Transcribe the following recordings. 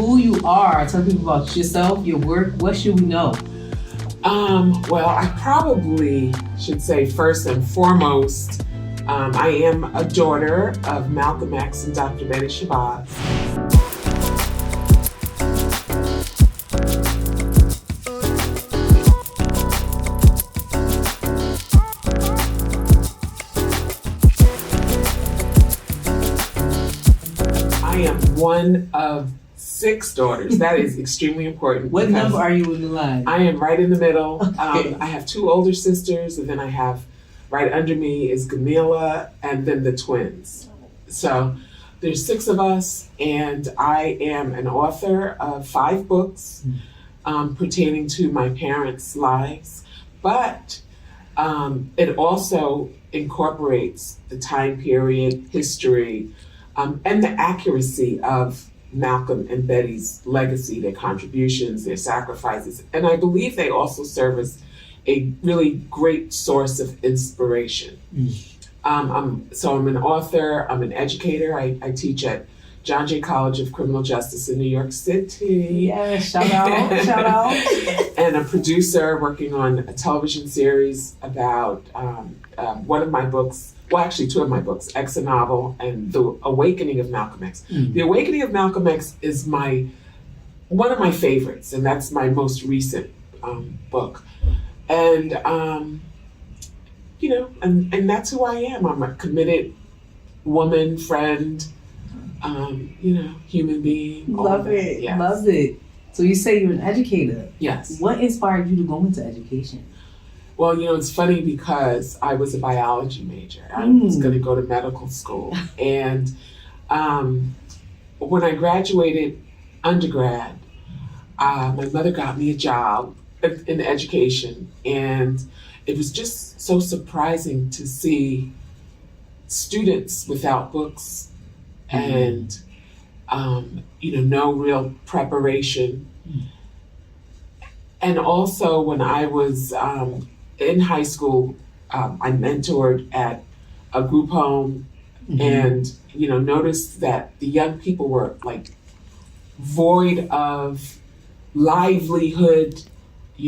who you are. Tell people about yourself, your work. What should we know? Well, I probably should say first and foremost, I am a daughter of Malcolm X and Dr. Ilyasah Shabazz. I am one of 6 daughters. That is extremely important. What number are you in the line? I am right in the middle. Okay. I have 2 older sisters, and then I have right under me is Gamila, and then the twins. So there's 6 of us, and I am an author of 5 books pertaining to my parents' lives. But it also incorporates the time period, history, and the accuracy of Malcolm and Betty's legacy, their contributions, their sacrifices. And I believe they also serve as a really great source of inspiration. I'm an author, I'm an educator. I teach at John Jay College of Criminal Justice in New York City. Yeah, shout out. And a producer working on a television series about one of my books, well, actually 2 of my books, X, a Novel, and The Awakening of Malcolm X. The Awakening of Malcolm X is one of my favorites, and that's my most recent book. And, and that's who I am. I'm a committed woman, friend, human being. Love it. Yes. Love it. So you say you're an educator. Yes. What inspired you to go into education? Well, it's funny because I was a biology major. I was going to go to medical school. And when I graduated undergrad, my mother got me a job in education. And it was just so surprising to see students without books and, no real preparation. And also when I was in high school, I mentored at a group home and, noticed that the young people were like void of livelihood,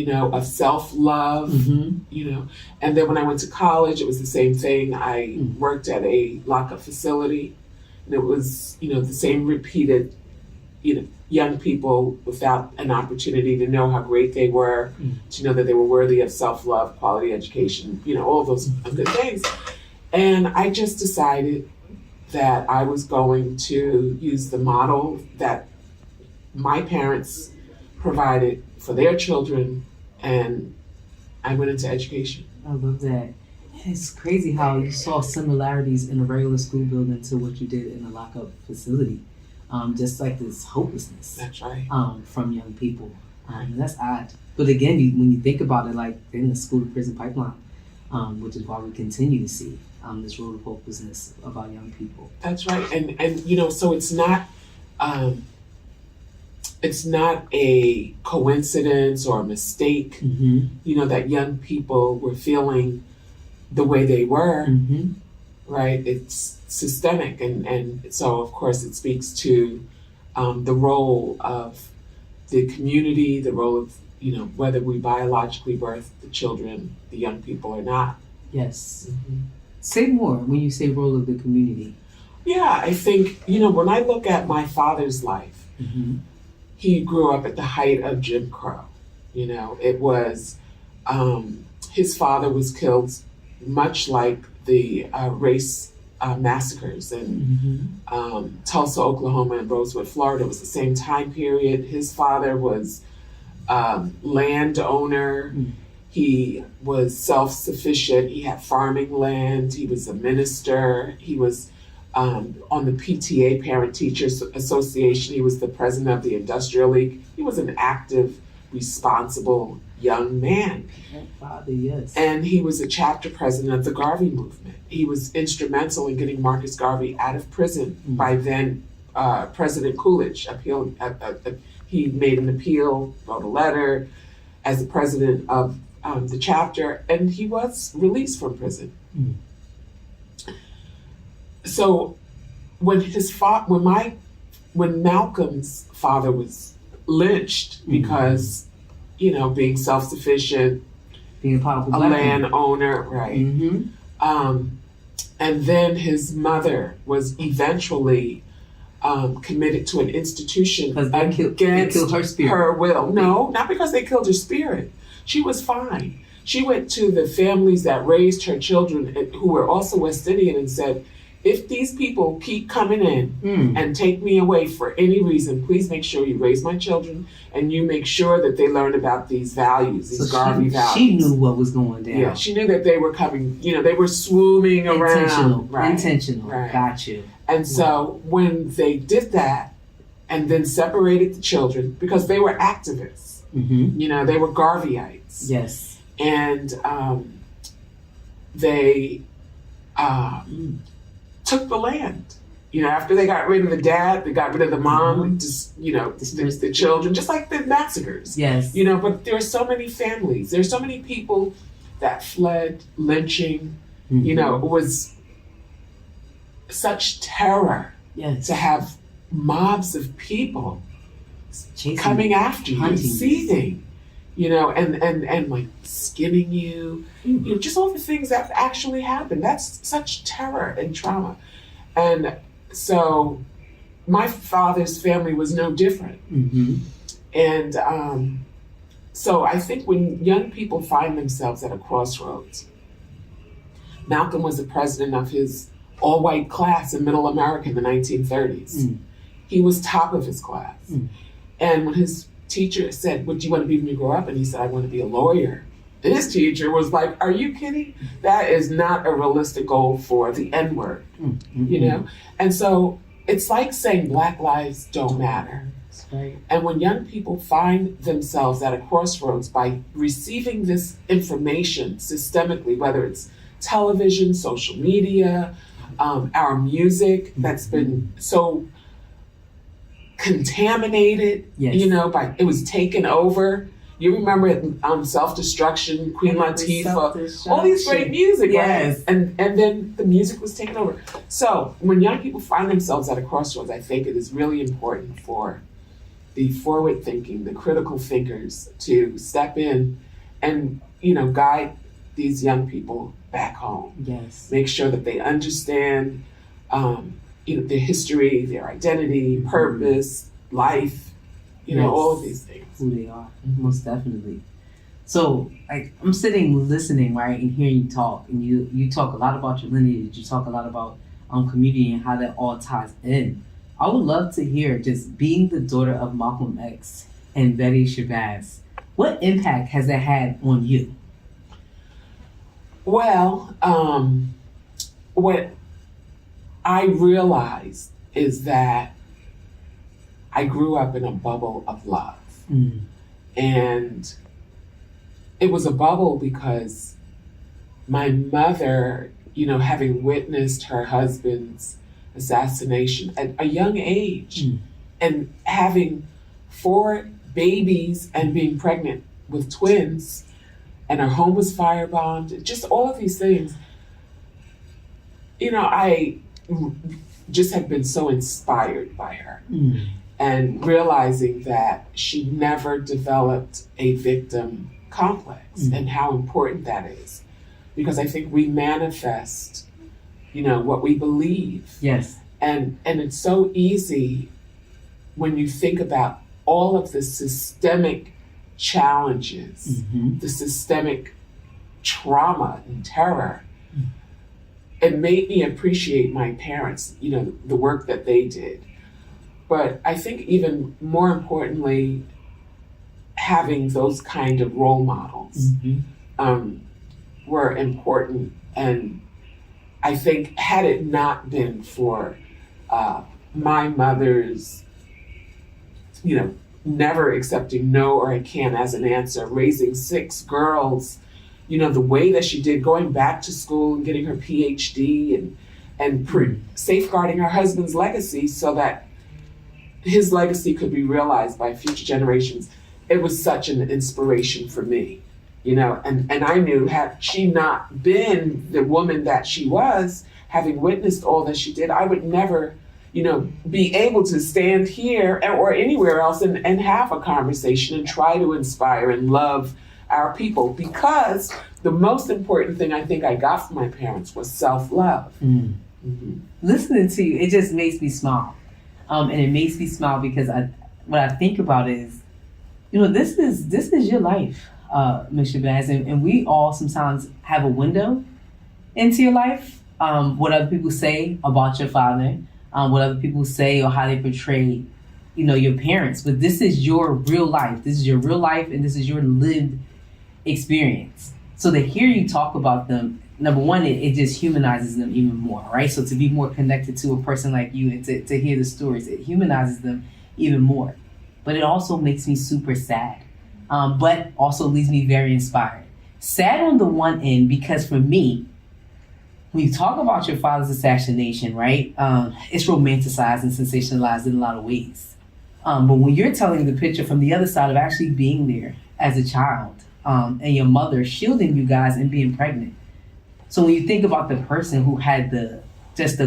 of self-love, and then when I went to college, it was the same thing. I worked at a lockup facility, and it was, the same repeated, young people without an opportunity to know how great they were, to know that they were worthy of self-love, quality education, all those good things. And I just decided that I was going to use the model that my parents provided for their children, and I went into education. I love that. It's crazy how you saw similarities in a regular school building to what you did in a lockup facility. Just like this hopelessness. That's right. From young people. And that's odd. But again, when you think about it, like in the school to prison pipeline, which is why we continue to see this road of hopelessness of our young people. That's right. And so it's not a coincidence or a mistake, that young people were feeling the way they were, right? It's systemic. And so, of course, it speaks to the role of the community, the role of, whether we biologically birth the children, the young people or not. Yes. Say more when you say role of the community. Yeah, I think, when I look at my father's life, he grew up at the height of Jim Crow. It was, his father was killed much like the race massacres in Tulsa, Oklahoma, and Rosewood, Florida. It was the same time period. His father was landowner. He was self-sufficient. He had farming land. He was a minister. He was on the PTA, Parent Teachers Association. He was the president of the Industrial League. He was an active, responsible young man. Father, yes. And he was a chapter president of the Garvey movement. He was instrumental in getting Marcus Garvey out of prison by then President Coolidge. He made an appeal, wrote a letter as the president of the chapter, and he was released from prison. So when my when Malcolm's father was lynched because, being self-sufficient, being a powerful a black man. landowner, right? And then his mother was eventually committed to an institution Because they killed her spirit. her will. No, not because they killed her spirit. She was fine. She went to the families that raised her children who were also West Indian and said, if these people keep coming in and take me away for any reason, please make sure you raise my children and you make sure that they learn about these values, these Garvey values. She knew what was going down. Yeah, she knew that they were coming, they were swarming around. Intentional. Right. Got you. And so when they did that and then separated the children, because they were activists, they were Garveyites. Yes. And they took the land. After they got rid of the dad, they got rid of the mom, the children, just like the massacres. Yes. But there are so many families. There's so many people that fled lynching. It was such terror to have mobs of people coming after you, seething, and like skinning you, just all the things that actually happened. That's such terror and trauma. And so my father's family was no different. And so I think when young people find themselves at a crossroads, Malcolm was the president of his all-white class in Middle America in the 1930s. He was top of his class. And when his teacher said, what do you want to be when you grow up? And he said, I want to be a lawyer. And his teacher was like, are you kidding? That is not a realistic goal for the N-word, And so it's like saying Black lives don't matter. Right. And when young people find themselves at a crossroads by receiving this information systemically, whether it's television, social media, our music that's been so contaminated, it was taken over. You remember it, Self-Destruction, Queen Latifah, all these great music, yes. right? And then the music was taken over. So when young people find themselves at a crossroads, I think it is really important for the forward-thinking, the critical thinkers to step in and, guide these young people back home. Yes. Make sure that they understand, their history, their identity, purpose, life, all of these things. Who they are, most definitely. So, I'm sitting listening, right, and hearing you talk, and you talk a lot about your lineage, you talk a lot about community and how that all ties in. I would love to hear, just being the daughter of Malcolm X and Betty Shabazz, what impact has that had on you? Well, what I realized is that I grew up in a bubble of love. And it was a bubble because my mother, having witnessed her husband's assassination at a young age and having 4 babies and being pregnant with twins, and her home was firebombed, just all of these things. I just have been so inspired by her. And realizing that she never developed a victim complex and how important that is. Because I think we manifest, what we believe. Yes. And it's so easy when you think about all of the systemic challenges, the systemic trauma and terror. It made me appreciate my parents, the work that they did. But I think even more importantly, having those kind of role models were important. And I think had it not been for my mother's, never accepting no or I can't as an answer, raising 6 girls, the way that she did, going back to school and getting her PhD and safeguarding her husband's legacy so that his legacy could be realized by future generations. It was such an inspiration for me, and I knew had she not been the woman that she was, having witnessed all that she did, I would never be able to stand here or anywhere else and have a conversation and try to inspire and love our people, because the most important thing I think I got from my parents was self-love. Mm-hmm. Listening to you, it just makes me smile. And it makes me smile because what I think about is, this is your life, Ms. Shabazz, and we all sometimes have a window into your life. What other people say about your father, what other people say or how they portray, your parents. But this is your real life. This is your real life, and this is your lived experience. So to hear you talk about them, number one, it just humanizes them even more, right? So to be more connected to a person like you and to hear the stories, it humanizes them even more. But it also makes me super sad, but also leaves me very inspired. Sad on the one end, because for me, when you talk about your father's assassination, right, it's romanticized and sensationalized in a lot of ways. But when you're telling the picture from the other side of actually being there as a child, and your mother shielding you guys and being pregnant. So when you think about the person who had the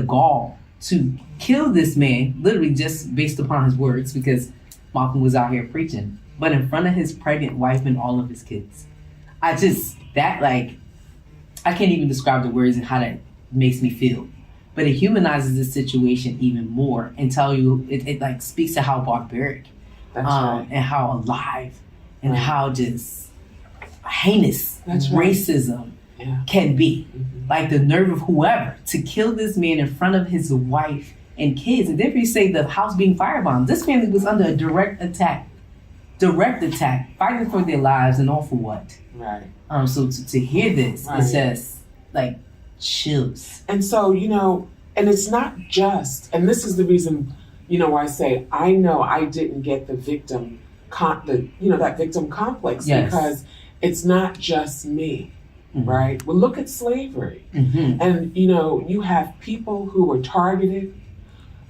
gall to kill this man, literally just based upon his words, because Malcolm was out here preaching, but in front of his pregnant wife and all of his kids. I can't even describe the words and how that makes me feel. But it humanizes the situation even more and tell you, it speaks to how barbaric and how alive and how just heinous racism can be. Mm-hmm. Like the nerve of whoever to kill this man in front of his wife and kids. And then you say the house being firebombed. This family was under a direct attack, fighting for their lives, and all for what? Right. So to hear this, it's just like chills. And so, and it's not just, and this is the reason, why I say, I know I didn't get the victim, that victim complex, because it's not just me, right? Well, look at slavery. Mm-hmm. And, you have people who were targeted,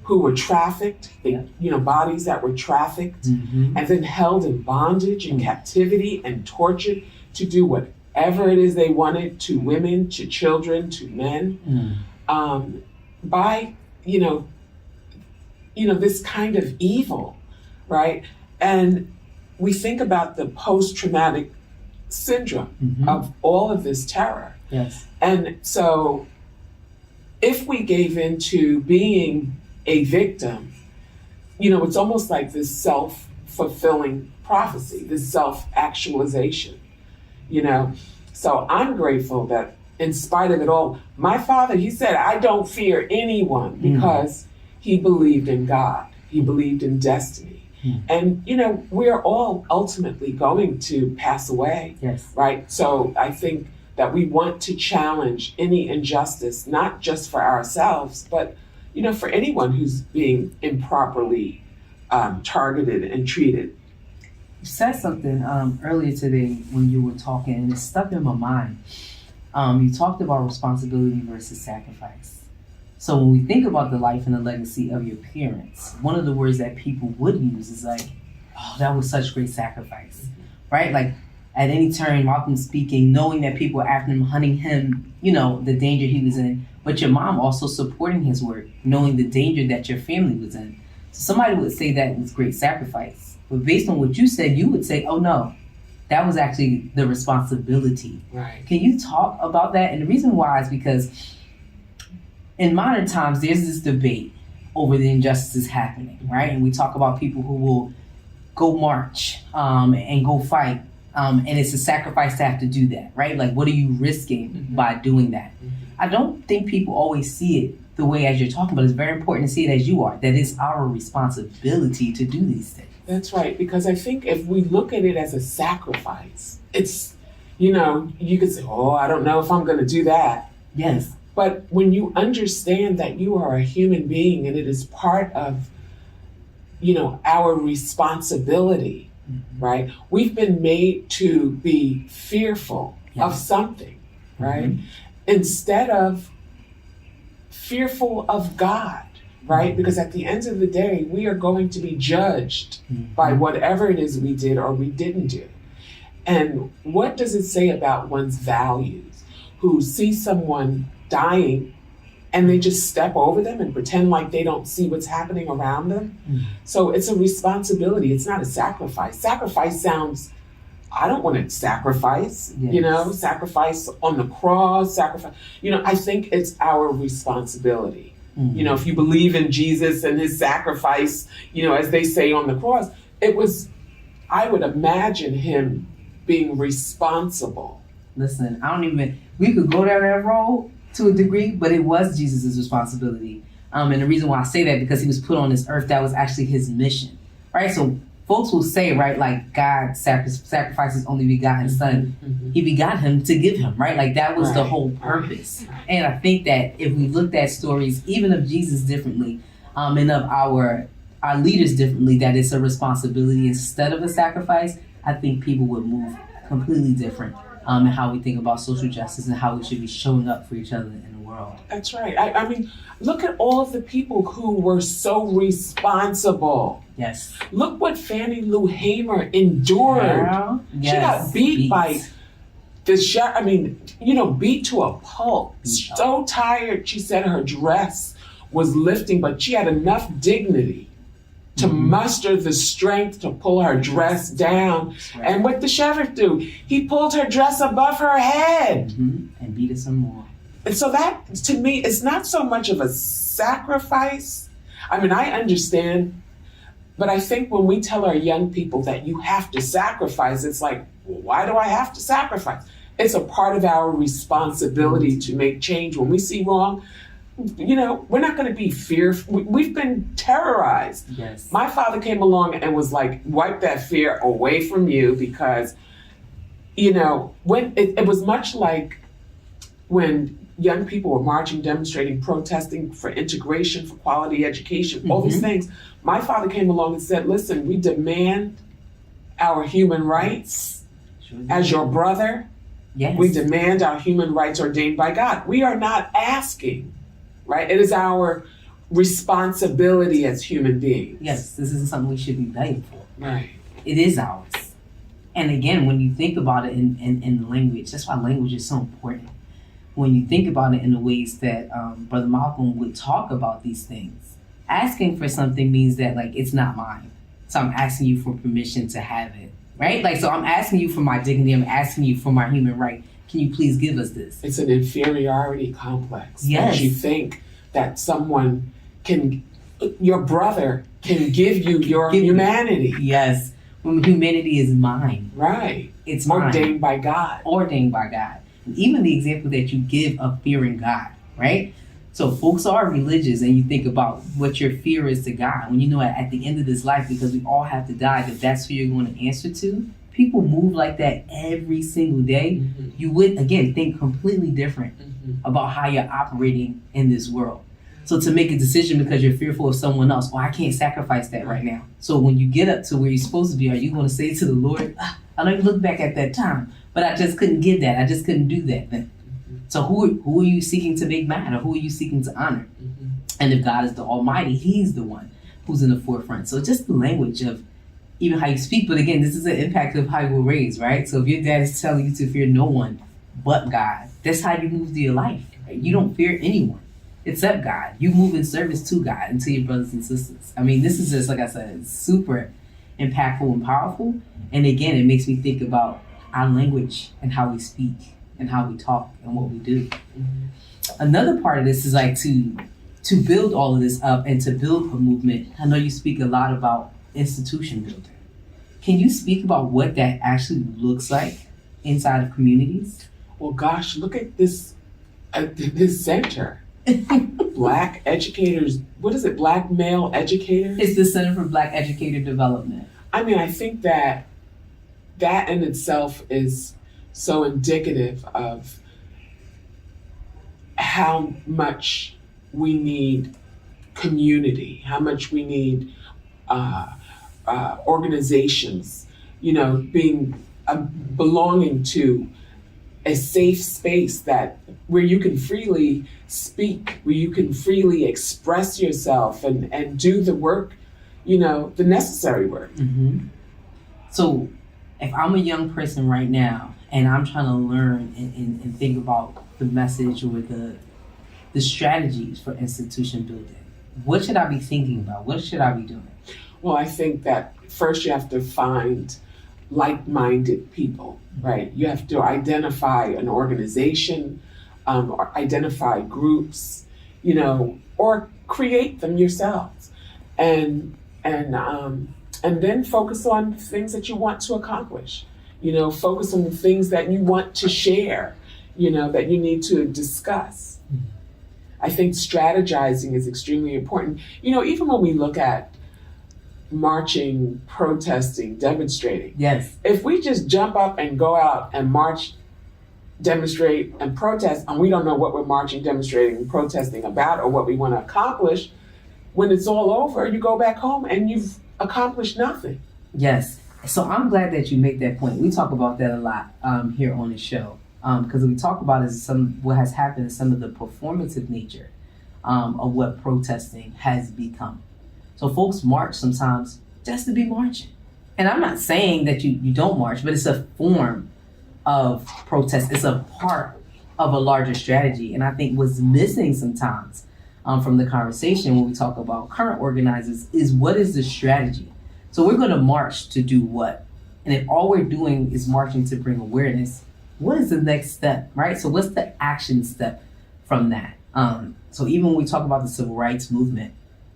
who were trafficked, bodies that were trafficked, and then held in bondage and captivity and tortured to do whatever it is they wanted to women, to children, to men, by, this kind of evil, right? And we think about the post-traumatic syndrome of all of this terror. Yes. And so if we gave into being a victim, it's almost like this self-fulfilling prophecy, this self-actualization, So I'm grateful that in spite of it all, my father, he said, I don't fear anyone, because he believed in God. He believed in destiny. And, we're all ultimately going to pass away, right? So I think that we want to challenge any injustice, not just for ourselves, but, for anyone who's being improperly targeted and treated. You said something earlier today when you were talking, and it stuck in my mind. You talked about responsibility versus sacrifice. So when we think about the life and the legacy of your parents, one of the words that people would use is like, oh, that was such great sacrifice, right? Like at any turn, Malcolm speaking, knowing that people were after him, hunting him, the danger he was in, but your mom also supporting his work, knowing the danger that your family was in. So somebody would say that was great sacrifice. But based on what you said, you would say, oh no, that was actually the responsibility. Right. Can you talk about that? And the reason why is because in modern times, there's this debate over the injustices happening, right? And we talk about people who will go march and go fight, and it's a sacrifice to have to do that, right? Like, what are you risking by doing that? I don't think people always see it the way as you're talking, but it's very important to see it as you are. That it's our responsibility to do these things. That's right, because I think if we look at it as a sacrifice, it's, you could say, oh, I don't know if I'm going to do that. Yes. But when you understand that you are a human being and it is part of, our responsibility, right? We've been made to be fearful of something, right? Instead of fearful of God, right? Because at the end of the day, we are going to be judged by whatever it is we did or we didn't do. And what does it say about one's values who see someone dying and they just step over them and pretend like they don't see what's happening around them. So it's a responsibility. It's not a sacrifice. Sacrifice sounds, I don't want to sacrifice, sacrifice on the cross, sacrifice. I think it's our responsibility. If you believe in Jesus and his sacrifice, as they say on the cross, I would imagine him being responsible. Listen, we could go down that road to a degree, but it was Jesus' responsibility. And the reason why I say that, because he was put on this earth, that was actually his mission, right? So folks will say, right, like God sacrifices only begotten son. He begot him to give him, right? Like that was the whole purpose. And I think that if we looked at stories, even of Jesus differently, and of our leaders differently, that it's a responsibility instead of a sacrifice, I think people would move completely different in how we think about social justice and how we should be showing up for each other in the world. That's right. I mean, look at all of the people who were so responsible. Yes. Look what Fannie Lou Hamer endured. She got beat by the sheriff. I mean, beat to a pulp. So tired, she said her dress was lifting, but she had enough dignity to muster the strength to pull her dress down. Right. And what did the sheriff do? He pulled her dress above her head. And beat her some more. And so that, to me, is not so much of a sacrifice. I mean, I understand, but I think when we tell our young people that you have to sacrifice, it's like, well, why do I have to sacrifice? It's a part of our responsibility to make change. When we see wrong, we're not going to be fearful. We've been terrorized. Yes. My father came along and was like, wipe that fear away from you, because, when it was much like when young people were marching, demonstrating, protesting for integration, for quality education, all these things. My father came along and said, listen, we demand our human rights as your brother. Yes. We demand our human rights ordained by God. We are not asking. Right? It is our responsibility as human beings. Yes, this isn't something we should be begging for. Right. It is ours. And again, when you think about it in language, that's why language is so important. When you think about it in the ways that Brother Malcolm would talk about these things, asking for something means that, like, it's not mine. So I'm asking you for permission to have it. Right? Like, so I'm asking you for my dignity. I'm asking you for my human right. Can you please give us this? It's an inferiority complex. Yes. That you think that your brother can give you your humanity. Yes. When humanity is mine. Right. It's mine. Ordained by God. Ordained by God. And even the example that you give of fearing God, right? So folks are religious, and you think about what your fear is to God. When you know at the end of this life, because we all have to die, that's who you're going to answer to. People move like that every single day. You would, again, think completely different about how you're operating in this world. So to make a decision because you're fearful of someone else, I can't sacrifice that right now. So when you get up to where you're supposed to be, are you going to say to the Lord, I know you look back at that time, but I just couldn't give that. I just couldn't do that then. So who are you seeking to make mad, or who are you seeking to honor? And if God is the Almighty, he's the one who's in the forefront. So just the language of even how you speak, but again, this is an impact of how you were raised, right? So if your dad is telling you to fear no one but God, that's how you move through your life, right? You don't fear anyone except God. You move in service to God and to your brothers and sisters. I mean, this is just, like I said, super impactful and powerful. And again, it makes me think about our language and how we speak and how we talk and what we do. Another part of this is like to build all of this up and to build a movement. I know you speak a lot about institution building. Can you speak about what that actually looks like inside of communities? Well, gosh, look at this center. Black educators, what is it? Black male educators? It's the Center for Black Educator Development. I mean, I think that in itself is so indicative of how much we need community, how much we need organizations, belonging to a safe space where you can freely speak, where you can freely express yourself and do the work, the necessary work. So if I'm a young person right now and I'm trying to learn and think about the message or the strategies for institution building. What should I be thinking about? What should I be doing? Well, I think that first you have to find like-minded people, right? You have to identify an organization, or identify groups, or create them yourselves, and then focus on things that you want to accomplish. Focus on the things that you want to share, that you need to discuss. I think strategizing is extremely important. Even when we look at marching, protesting, demonstrating. Yes. If we just jump up and go out and march, demonstrate, and protest, and we don't know what we're marching, demonstrating, and protesting about or what we want to accomplish, when it's all over, you go back home and you've accomplished nothing. Yes. So I'm glad that you make that point. We talk about that a lot here on the show because we talk about is what has happened is some of the performative nature of what protesting has become. So folks march sometimes just to be marching. And I'm not saying that you don't march, but it's a form of protest. It's a part of a larger strategy. And I think what's missing sometimes from the conversation when we talk about current organizers is what is the strategy? So we're going to march to do what? And if all we're doing is marching to bring awareness, what is the next step, right? So what's the action step from that? So even when we talk about the civil rights movement,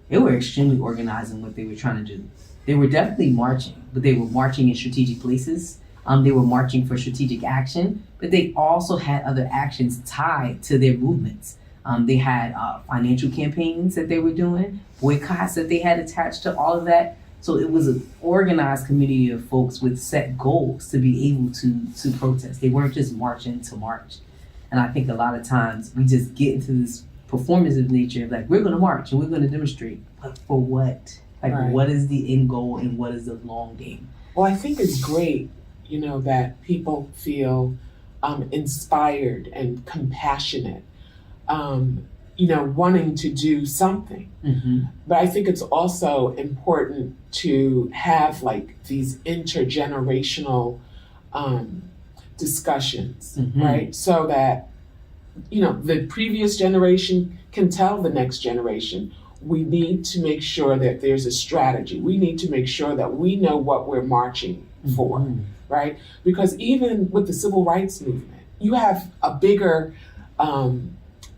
they were extremely organized in what they were trying to do. They were definitely marching, but they were marching in strategic places. They were marching for strategic action, but they also had other actions tied to their movements. They had financial campaigns that they were doing, boycotts that they had attached to all of that. So it was an organized community of folks with set goals to be able to protest. They weren't just marching to march. And I think a lot of times we just get into this performative nature of we're going to march and we're going to demonstrate, but for what? Right. What is the end goal and what is the long game? Well, I think it's great, that people feel inspired and compassionate, wanting to do something. Mm-hmm. But I think it's also important to have these intergenerational discussions, Mm-hmm. right? So that the previous generation can tell the next generation, we need to make sure that there's a strategy. We need to make sure that we know what we're marching for, Mm-hmm. right? Because even with the civil rights movement, you have a bigger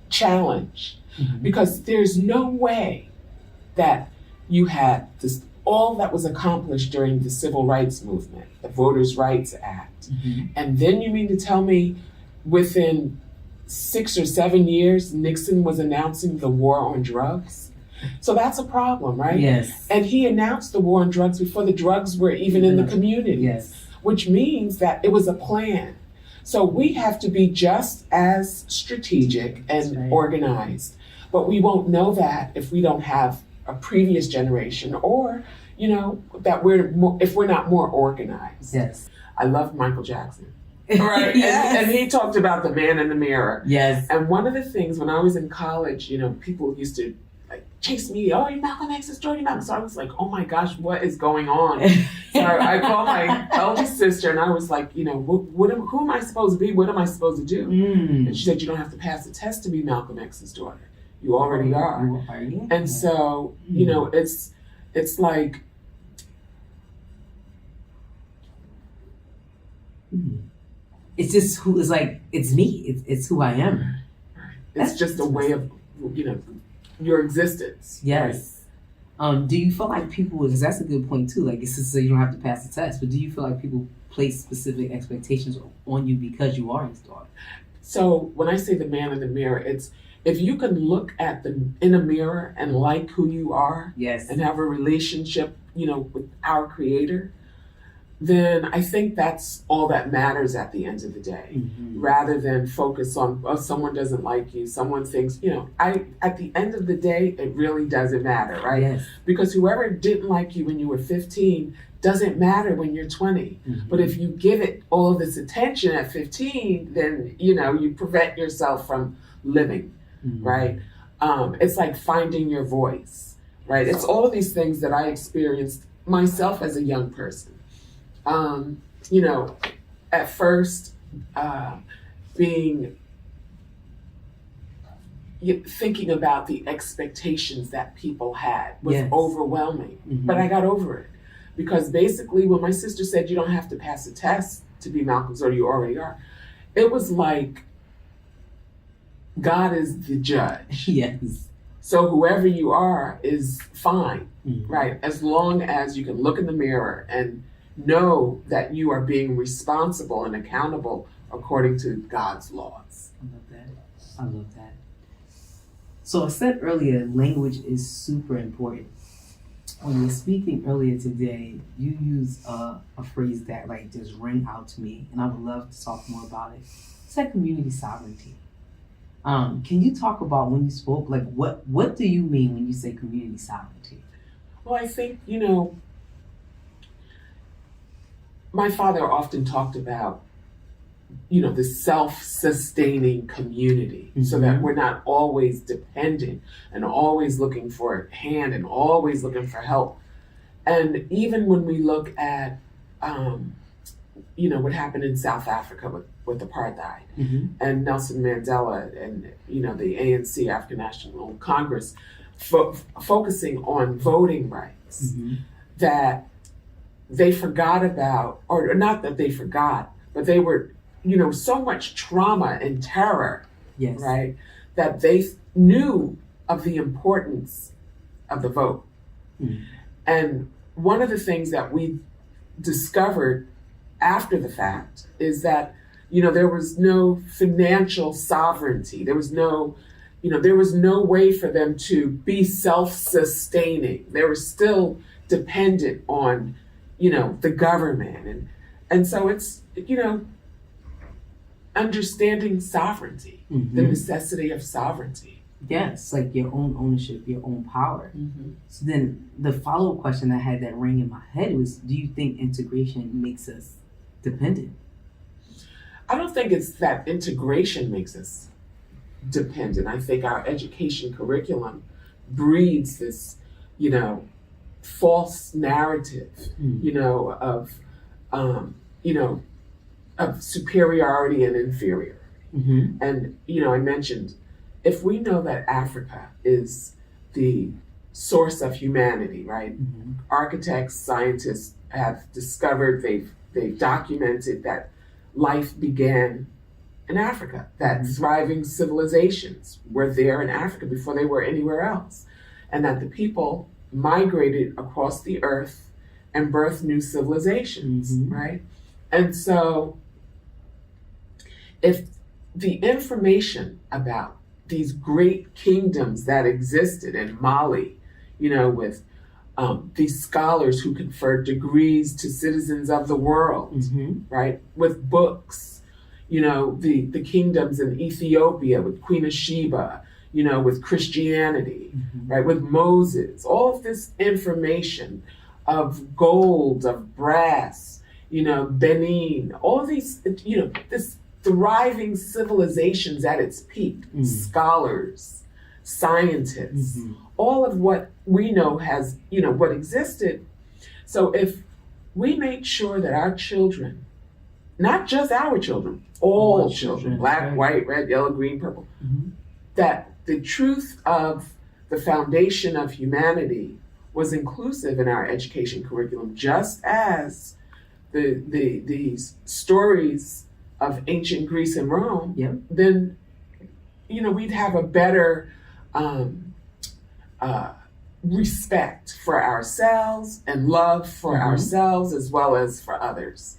challenge, Mm-hmm. because there's no way that you had all that was accomplished during the civil rights movement, the Voters' Rights Act, Mm-hmm. and then you mean to tell me within 6 or 7 years, Nixon was announcing the war on drugs? So that's a problem, right? Yes. And he announced the war on drugs before the drugs were even in the community. Yes. Which means that it was a plan. So we have to be just as strategic and right. organized. But we won't know that if we don't have a previous generation or, that if we're not more organized. Yes. I love Michael Jackson. Right. Yes. And he talked about the man in the mirror. Yes. And one of the things when I was in college, people used to chase me, oh, you're Malcolm X's daughter. So I was like, oh my gosh, what is going on? So I called my eldest sister and I was like, who am I supposed to be? What am I supposed to do? Mm. And she said, you don't have to pass a test to be Malcolm X's daughter. You already are. You are, yeah. And so, it's like, it's just it's me. It's who I am. It's just a way of, your existence. Yes. Right? Do you feel like people, because that's a good point too, it's just so you don't have to pass the test, but do you feel like people place specific expectations on you because you are his daughter? So when I say the man in the mirror, it's if you can look at in a mirror and like who you are, yes, and have a relationship, with our Creator, then I think that's all that matters at the end of the day, mm-hmm. rather than focus on, oh, someone doesn't like you, someone thinks, at the end of the day, it really doesn't matter, right? Yes. Because whoever didn't like you when you were 15 doesn't matter when you're 20. Mm-hmm. But if you give it all of this attention at 15, then, you prevent yourself from living, mm-hmm. right? It's like finding your voice, right? It's all of these things that I experienced myself as a young person. At first, being, thinking about the expectations that people had was Yes. overwhelming. Mhm. But I got over it. Because basically, when my sister said you don't have to pass a test to be Malcolm's, or you already are, it was like God is the judge. Yes. So whoever you are is fine, Mhm. right? As long as you can look in the mirror and know that you are being responsible and accountable according to God's laws. I love that. I love that. So I said earlier, language is super important. When you were speaking earlier today, you used a phrase that like just rang out to me, and I would love to talk more about it. You said community sovereignty. Can you talk about when you spoke, like what do you mean when you say community sovereignty? Well, I think, my father often talked about, the self-sustaining community, so that we're not always dependent and always looking for a hand and always looking for help. And even when we look at, what happened in South Africa with apartheid, and Nelson Mandela and, the ANC, African National Congress, focusing on voting rights, that they forgot about, or not that they forgot, but they were, so much trauma and terror, Yes. right, that they knew of the importance of the vote. And one of the things that we discovered after the fact is that, there was no financial sovereignty. There was no, there was no way for them to be self-sustaining. They were still dependent on, the government. And so it's, understanding sovereignty, the necessity of sovereignty. Yes, like your own ownership, your own power. So then the follow-up question I had that rang in my head was, do you think integration makes us dependent? I don't think it's that integration makes us dependent. I think our education curriculum breeds this, false narrative, of superiority and inferiority. And, I mentioned, if we know that Africa is the source of humanity, right? Architects, scientists have discovered, they've documented that life began in Africa, that thriving civilizations were there in Africa before they were anywhere else, and that the people migrated across the earth and birthed new civilizations, right? And so if the information about these great kingdoms that existed in Mali, with these scholars who conferred degrees to citizens of the world, right? With books, the kingdoms in Ethiopia with Queen of Sheba, with Christianity, right? With Moses, all of this information of gold, of brass, Benin, all of these, this thriving civilizations at its peak, scholars, scientists, all of what we know has, what existed. So if we make sure that our children, not just our children, all children, black, white, red, yellow, green, purple, that the truth of the foundation of humanity was inclusive in our education curriculum, just as these stories of ancient Greece and Rome, then, we'd have a better respect for ourselves and love for ourselves as well as for others.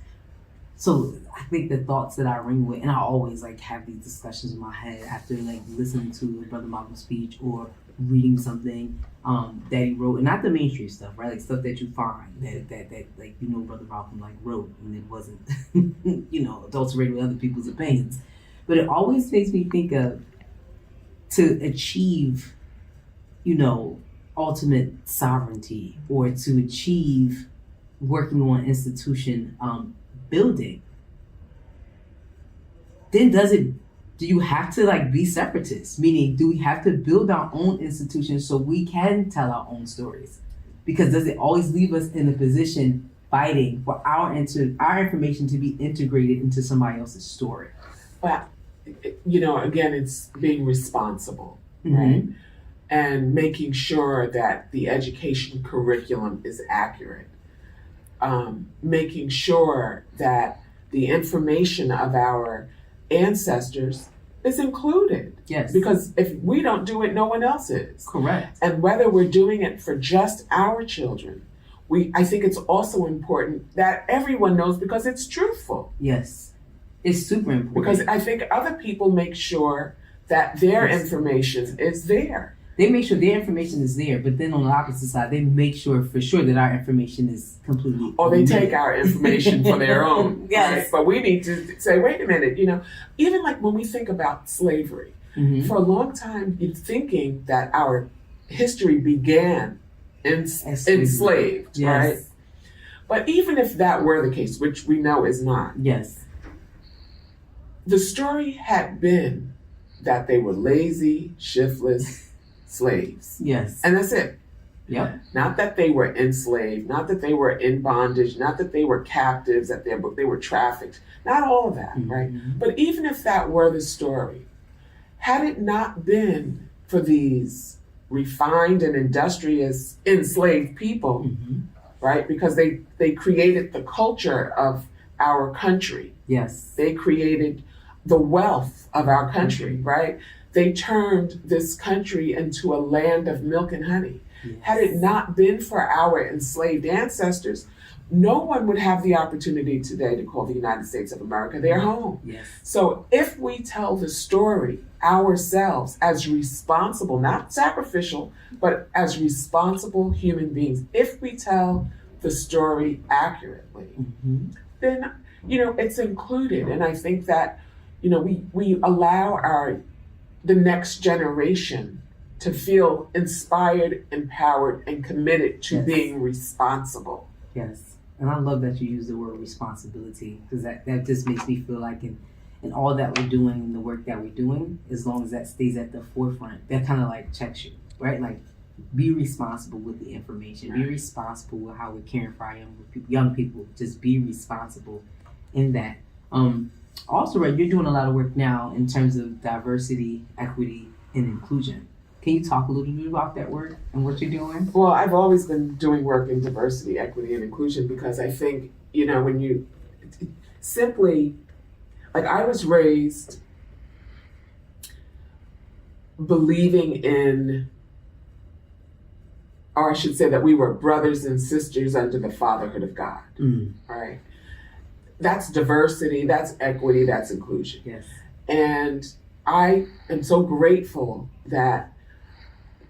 So I think the thoughts that I ring with, and I always have these discussions in my head after listening to Brother Malcolm's speech or reading something that he wrote, and not the mainstream stuff, right? Like stuff that you find that Brother Malcolm wrote, and it wasn't adulterated with other people's opinions. But it always makes me think of, to achieve, ultimate sovereignty, or to achieve working on institution building, then do you have to be separatists? Meaning, do we have to build our own institutions so we can tell our own stories? Because does it always leave us in a position fighting for our information to be integrated into somebody else's story? But, again, it's being responsible. right? And making sure that the education curriculum is accurate. Making sure that the information of our ancestors is included. Yes. Because if we don't do it, no one else is. Correct. And whether we're doing it for just our children, I think it's also important that everyone knows because it's truthful. Yes. It's super important. Because I think other people make sure that their information is there. They make sure their information is there, but then on the opposite side, they make sure for sure that our information is completely. Or they take our information for their own. Yes. Right? But we need to say, wait a minute, even like when we think about slavery, for a long time, you're thinking that our history began enslaved, yes. right? But even if that were the case, which we know is not, yes, the story had been that they were lazy, shiftless slaves. Yes. And that's it. Yep. Not that they were enslaved, not that they were in bondage, not that they were captives, that they were trafficked. Not all of that, right? But even if that were the story, had it not been for these refined and industrious enslaved people, right? Because they created the culture of our country. Yes. They created the wealth of our country, right? They turned this country into a land of milk and honey. Yes. Had it not been for our enslaved ancestors, no one would have the opportunity today to call the United States of America their home. Yes. So if we tell the story ourselves as responsible, not sacrificial, but as responsible human beings, if we tell the story accurately, then, it's included. And I think that, we allow the next generation to feel inspired, empowered, and committed to being responsible. Yes. And I love that you use the word responsibility, because that just makes me feel like in all that we're doing and the work that we're doing, as long as that stays at the forefront, that kind of like checks you, right? Like, be responsible with the information. Be responsible with how we're caring for our young people. Just be responsible in that. Also, right, you're doing a lot of work now in terms of diversity, equity, and inclusion. Can you talk a little bit about that work and what you're doing? Well, I've always been doing work in diversity, equity, and inclusion because I think, when you simply, like I was raised believing in, or I should say that we were brothers and sisters under the fatherhood of God, right? That's diversity, that's equity, that's inclusion. Yes. And I am so grateful that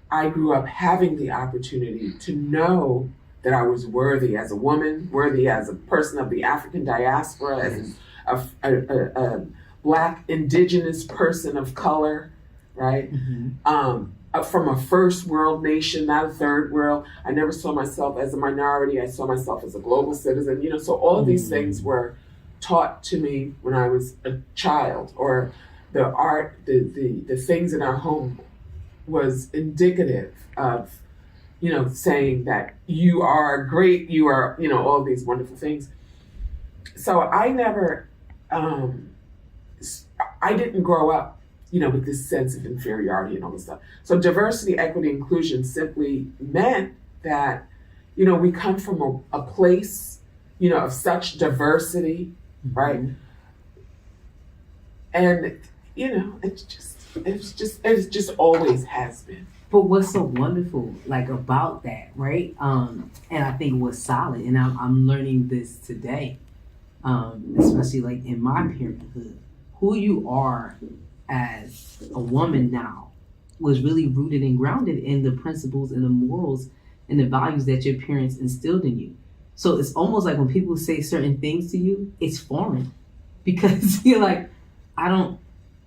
I grew up having the opportunity to know that I was worthy as a woman, worthy as a person of the African diaspora, as a Black indigenous person of color, right? From a first world nation, not a third world. I never saw myself as a minority. I saw myself as a global citizen. So all of these things were taught to me when I was a child, or the art, the things in our home was indicative of, saying that you are great, you are, all these wonderful things. So I never, I didn't grow up, with this sense of inferiority and all this stuff. So diversity, equity, inclusion simply meant that, we come from a place, of such diversity, right? And, it's just always has been. But what's so wonderful, like, about that, right? And I think what's solid, and I'm learning this today, especially like in my parenthood, who you are as a woman now was really rooted and grounded in the principles and the morals and the values that your parents instilled in you. So it's almost like when people say certain things to you, it's foreign, because you're like,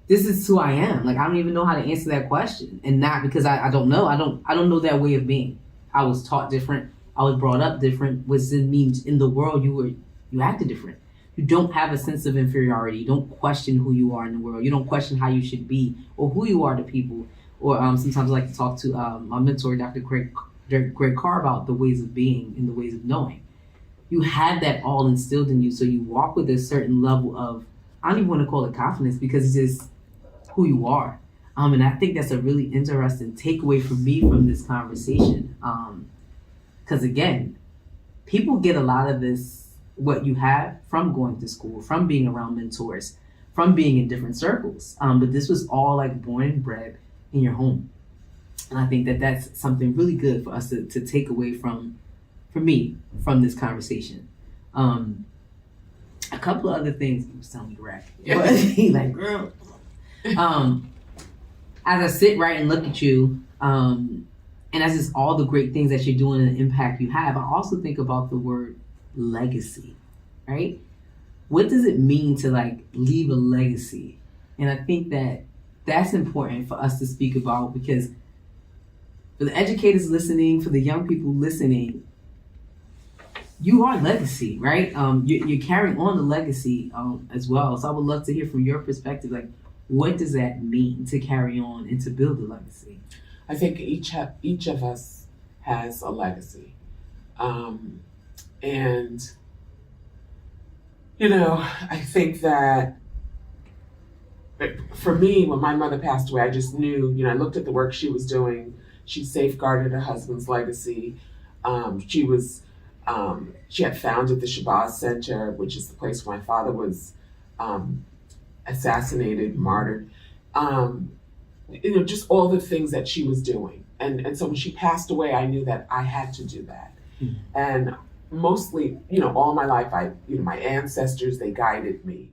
this is who I am. Like, I don't even know how to answer that question. And not because I don't know. I don't know that way of being. I was taught different. I was brought up different, which means in the world you acted different. You don't have a sense of inferiority. You don't question who you are in the world. You don't question how you should be or who you are to people. Or sometimes I like to talk to my mentor, Dr. Greg Carr, about the ways of being and the ways of knowing. You had that all instilled in you, so you walk with a certain level of, I don't even want to call it confidence, because it's just who you are. And I think that's a really interesting takeaway for me from this conversation. Because again, people get a lot of this, what you have, from going to school, from being around mentors, from being in different circles. But this was all like born and bred in your home. And I think that that's something really good for us to take away from me, from this conversation. A couple of other things, he was telling me to rap. But he like, girl. As I sit right and look at you, and as it's all the great things that you're doing and the impact you have, I also think about the word legacy, right? What does it mean to like leave a legacy? And I think that that's important for us to speak about, because for the educators listening, for the young people listening, you are legacy, right? You're carrying on the legacy as well. So I would love to hear from your perspective, like, what does that mean to carry on and to build a legacy? I think each of us has a legacy. And, I think that for me, when my mother passed away, I just knew, I looked at the work she was doing. She safeguarded her husband's legacy. She had founded the Shabazz Center, which is the place where my father was assassinated, martyred. Just all the things that she was doing. And so when she passed away, I knew that I had to do that. Mm-hmm. And mostly, all my life, my ancestors, they guided me.